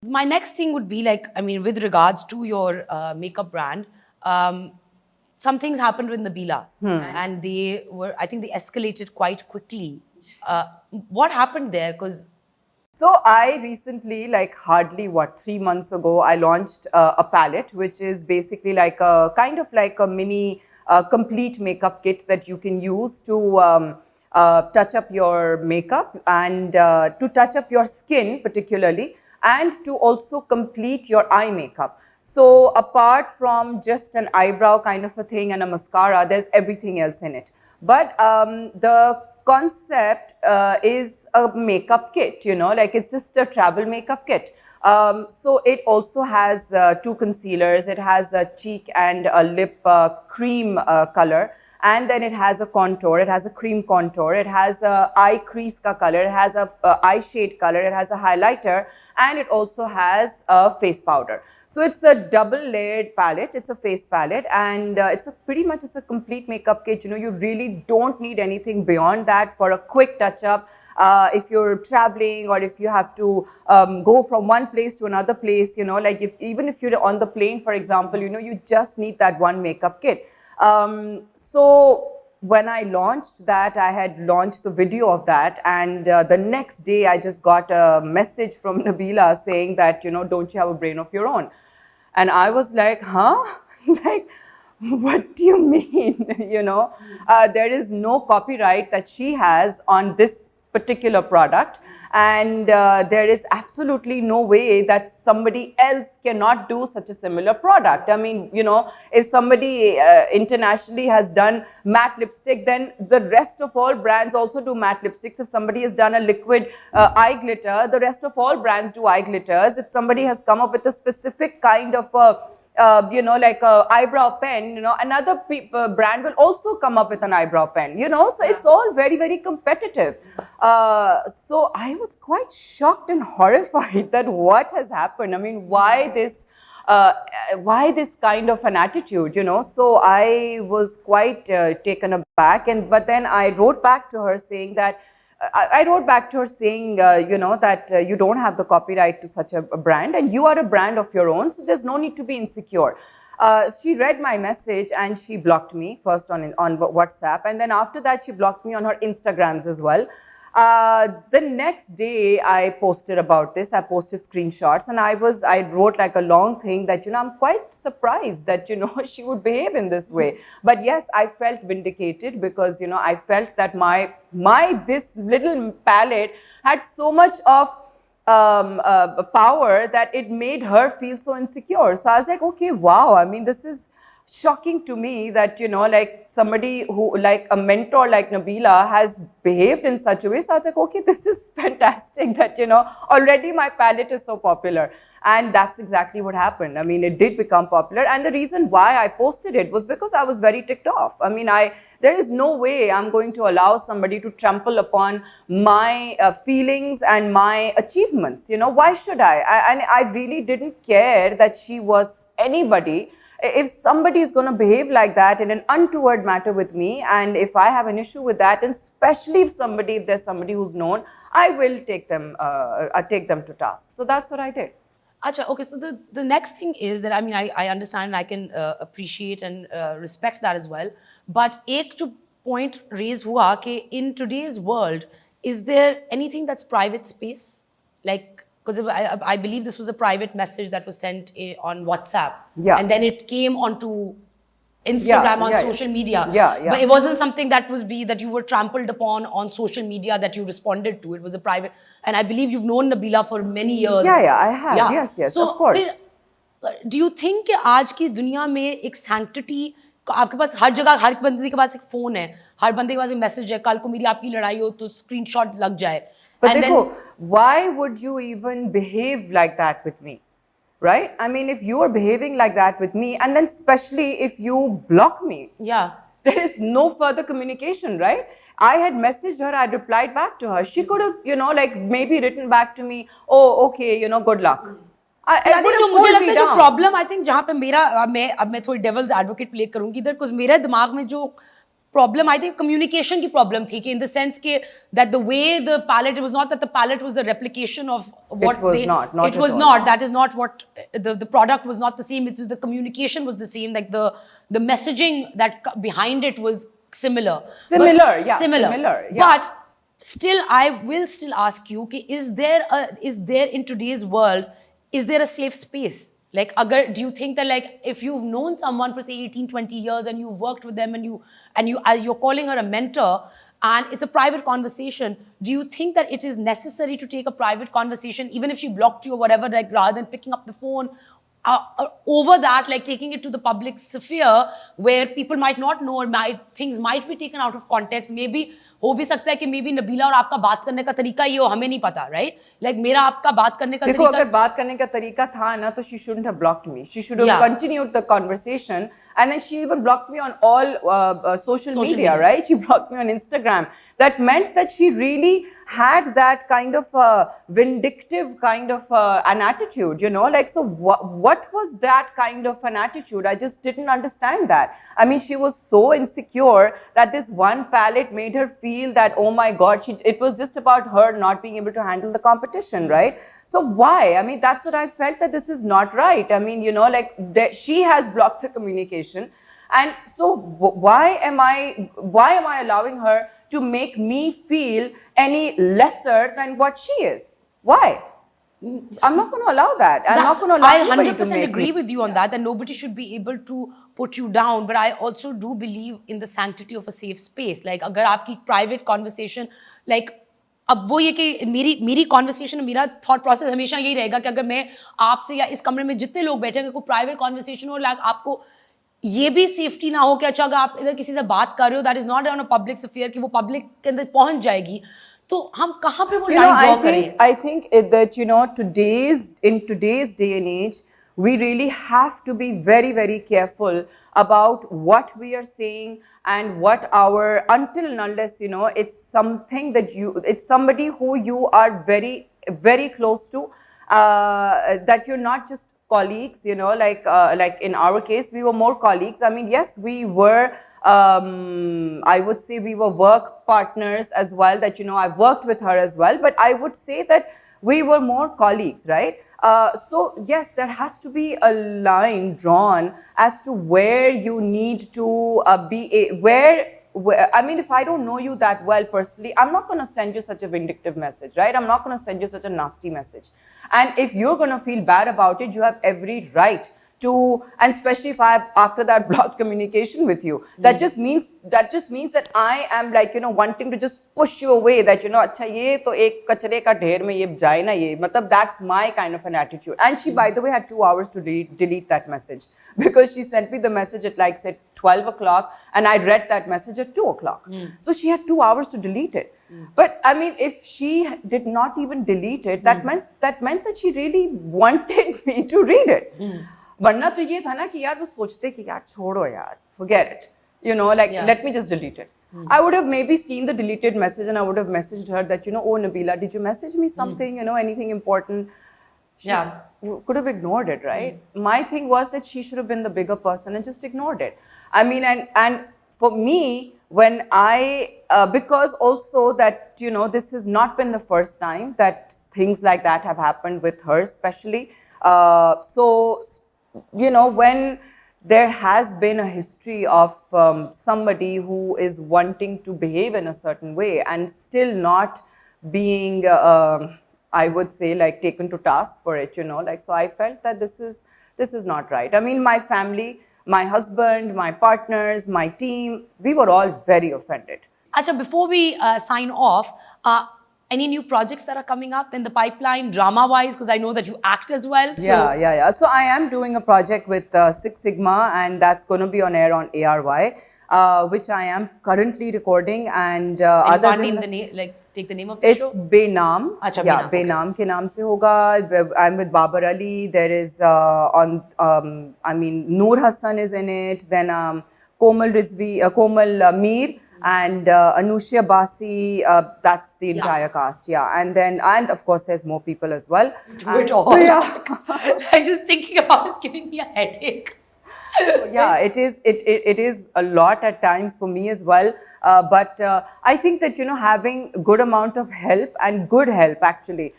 My next thing would be like, I mean, with regards to your makeup brand, some things happened with Nabila, and I think they escalated quite quickly. What happened there? Because So I recently, like hardly 3 months ago, I launched a palette, which is basically like a kind of like a mini complete makeup kit that you can use to touch up your makeup and to touch up your skin particularly, and to also complete your eye makeup. So apart from just an eyebrow kind of a thing and a mascara, there's everything else in it. But the concept is a makeup kit, like it's just a travel makeup kit. So it also has two concealers. It has a cheek and a lip cream color. And then it has a contour. It has a cream contour. It has a eye crease ka color. It has a eye shade color. It has a highlighter. And it also has a face powder. So it's a double layered palette. It's a face palette, and it's a complete makeup kit. You really don't need anything beyond that for a quick touch up. If you're traveling or if you have to go from one place to another place, like even if you're on the plane, for example, you just need that one makeup kit. So when I launched that, I had launched the video of that, and the next day I just got a message from Nabila saying that, don't you have a brain of your own? And I was like, huh? Like, what do you mean? There is no copyright that she has on this particular product, and there is absolutely no way that somebody else cannot do such a similar product. I mean, if somebody internationally has done matte lipstick, then the rest of all brands also do matte lipsticks. If somebody has done a liquid eye glitter, the rest of all brands do eye glitters. If somebody has come up with a specific kind of a like a eyebrow pen, another brand will also come up with an eyebrow pen, so it's all very, very competitive. So I was quite shocked and horrified that what has happened. I mean, why this kind of an attitude, So I was quite taken aback, but then I wrote back to her saying that, I wrote back to her saying, that you don't have the copyright to such a brand, and you are a brand of your own, so there's no need to be insecure. She read my message and she blocked me first on WhatsApp, and then after that she blocked me on her Instagrams as well. The next day I posted about this. I posted screenshots, and I wrote like a long thing that, I'm quite surprised that, she would behave in this way. But yes, I felt vindicated because, I felt that this little palette had so much of power that it made her feel so insecure. So I was like, okay, wow. I mean, this is shocking to me that, like somebody who, like a mentor like Nabila, has behaved in such a way. So I was like, okay, this is fantastic that, already my palette is so popular. And that's exactly what happened. I mean, it did become popular. And the reason why I posted it was because I was very ticked off. I mean, there is no way I'm going to allow somebody to trample upon my feelings and my achievements. Why should I? And I really didn't care that she was anybody. If somebody is going to behave like that in an untoward matter with me, and if I have an issue with that, and especially if there's somebody who's known, I will take them to task. So that's what I did. Acha, okay, so the next thing is that, I mean, I understand and I can appreciate and respect that as well. But ek jo point raise hua ke in today's world, is there anything that's private space? Like, because I believe this was a private message that was sent on WhatsApp. Yeah. And then it came onto Instagram, on social media. Yeah. But it wasn't something that that you were trampled upon on social media that you responded to. It was a private, and I believe you've known Nabila for many years. Yeah, I have. Yes, so, of course. Do you think कि आज की दुनिया में एक sanctity, आपके पास हर जगह हर बंदे के पास एक फोन है, हर बंदे के पास एक मैसेज है, कल को मेरी आपकी लड़ाई हो तो स्क्रीनशॉट लग जाए. But देखो, why would you even behave like that with me? Right? I mean, if you are behaving like that with me, and then especially if you block me, there is no further communication, right? I had messaged her, I replied back to her. She could have, like maybe written back to me, oh, okay, good luck. I think जो मुझे लगता है जो problem, I think जहाँ पे अब मैं थोड़ी devil's advocate play करूँगी इधर, because मेरे दिमाग में जो problem, I think communication ki problem thi, ki in the sense ke that the way the palette, it was not that the palette was the replication of what It was they, not it was at all. not, that is not what, the product was not the same, it's the communication was the same, like the messaging that behind it was similar. Similar, But, yeah, similar, yeah. But still, I will still ask you, ki is there in today's world, is there a safe space? Like, do you think that, like, if you've known someone for say 18, 20 years and you've worked with them and you're calling her a mentor and it's a private conversation, do you think that it is necessary to take a private conversation, even if she blocked you or whatever, like rather than picking up the phone? Over that, like taking it to the public sphere where people might not know, or things might be taken out of context. Maybe हो भी सकता है कि maybe Nabila और आपका बात करने का तरीका ये हो, हमें नहीं पता, right? Like मेरा आपका बात करने का देखो, तरीका, अगर बात करने का तरीका था ना, तो she shouldn't have blocked me. She should have continued the conversation, and then she even blocked me on all social media, right? She blocked me on Instagram. That meant that she really had that kind of vindictive kind of an attitude, you know, like, so what was that kind of an attitude? I just didn't understand that. I mean, she was so insecure that this one palette made her feel that, oh my God, it was just about her not being able to handle the competition, right? So why? I mean, that's what I felt, that this is not right. I mean, you know, like, she has blocked the communication. And so why am I allowing her to make me feel any lesser than what she is? Why? I'm not going to allow that. I'm not going to allow I anybody 100% to make agree me, with you on that nobody should be able to put you down. But I also do believe in the sanctity of a safe space. Like, अगर आपकी private conversation, like, अब वो ये कि मेरी conversation, मेरा thought process हमेशा यही रहेगा कि अगर मैं आपसे या इस कमरे में जितने लोग बैठे हैं, कोई प्राइवेट कॉन्वर्सेशन हो, लाइक आपको ये भी सेफ्टी ना हो कि अच्छा अगर आप इधर किसी से बात कर रहे हो, that is not on a public sphere, कि वो पब्लिक के अंदर पहुंच जाएगी, तो हम कहाँ पे वो लाइन ड्रॉ करें? I think that, you know, in today's day and age, we really have to be very, very careful about what we are saying and what until and unless, you know, it's something that it's somebody who you are very, very close to, that you're not just colleagues, you know, like in our case, we were more colleagues. I mean, yes, we were, I would say we were work partners as well, that, you know, I've worked with her as well, but I would say that we were more colleagues, right? So yes, there has to be a line drawn as to where you need to where, I mean, if I don't know you that well personally, I'm not going to send you such a vindictive message, right? I'm not going to send you such a nasty message. And if you're going to feel bad about it, you have every right to, and especially if I have after that blocked communication with you, that just means that I am, like, you know, wanting to just push you away, that, you know, acha ye to ek kachre ka dher mein ye jaye na ye, matlab that's my kind of an attitude. And she, by the way, had 2 hours to delete that message, because she sent me the message at, like, say 12 o'clock and I read that message at 2 o'clock. So she had 2 hours to delete it. But I mean, if she did not even delete it, that meant that she really wanted me to read it. वरना तो ये था ना कि यार वो सोचते कि यार छोड़ो यार, forget it, you know, like, let me just delete it. I would have maybe seen the deleted message and I would have messaged her that, you know, oh Nabila, did you message me something, you know, anything important? She could have ignored it, right? My thing was that she should have been the bigger person and just ignored it. I mean, and for me, when because also that, you know, this has not been the first time that things like that have happened with her, especially. So, you know, when there has been a history of somebody who is wanting to behave in a certain way and still not being, I would say, like, taken to task for it, you know, like, so I felt that this is not right. I mean, my family, my husband, my partners, my team, we were all very offended. Acha, before we sign off, any new projects that are coming up in the pipeline, drama-wise? Because I know that you act as well. So. Yeah. So I am doing a project with Six Sigma, and that's going to be on air on ARY, which I am currently recording. And you can't name the name, like, take the name of the show? It's Benam. Acha, yeah, Benam ke naam se hoga. I'm with Babar Ali. There is I mean, Noor Hassan is in it. Then Komal Mir. And Anushya Basi, that's the entire cast, and of course there's more people as well. Do it all. So, yeah. I'm just thinking about it's giving me a headache. Yeah, it is a lot at times for me as well. But I think that, having good amount of help and good help actually,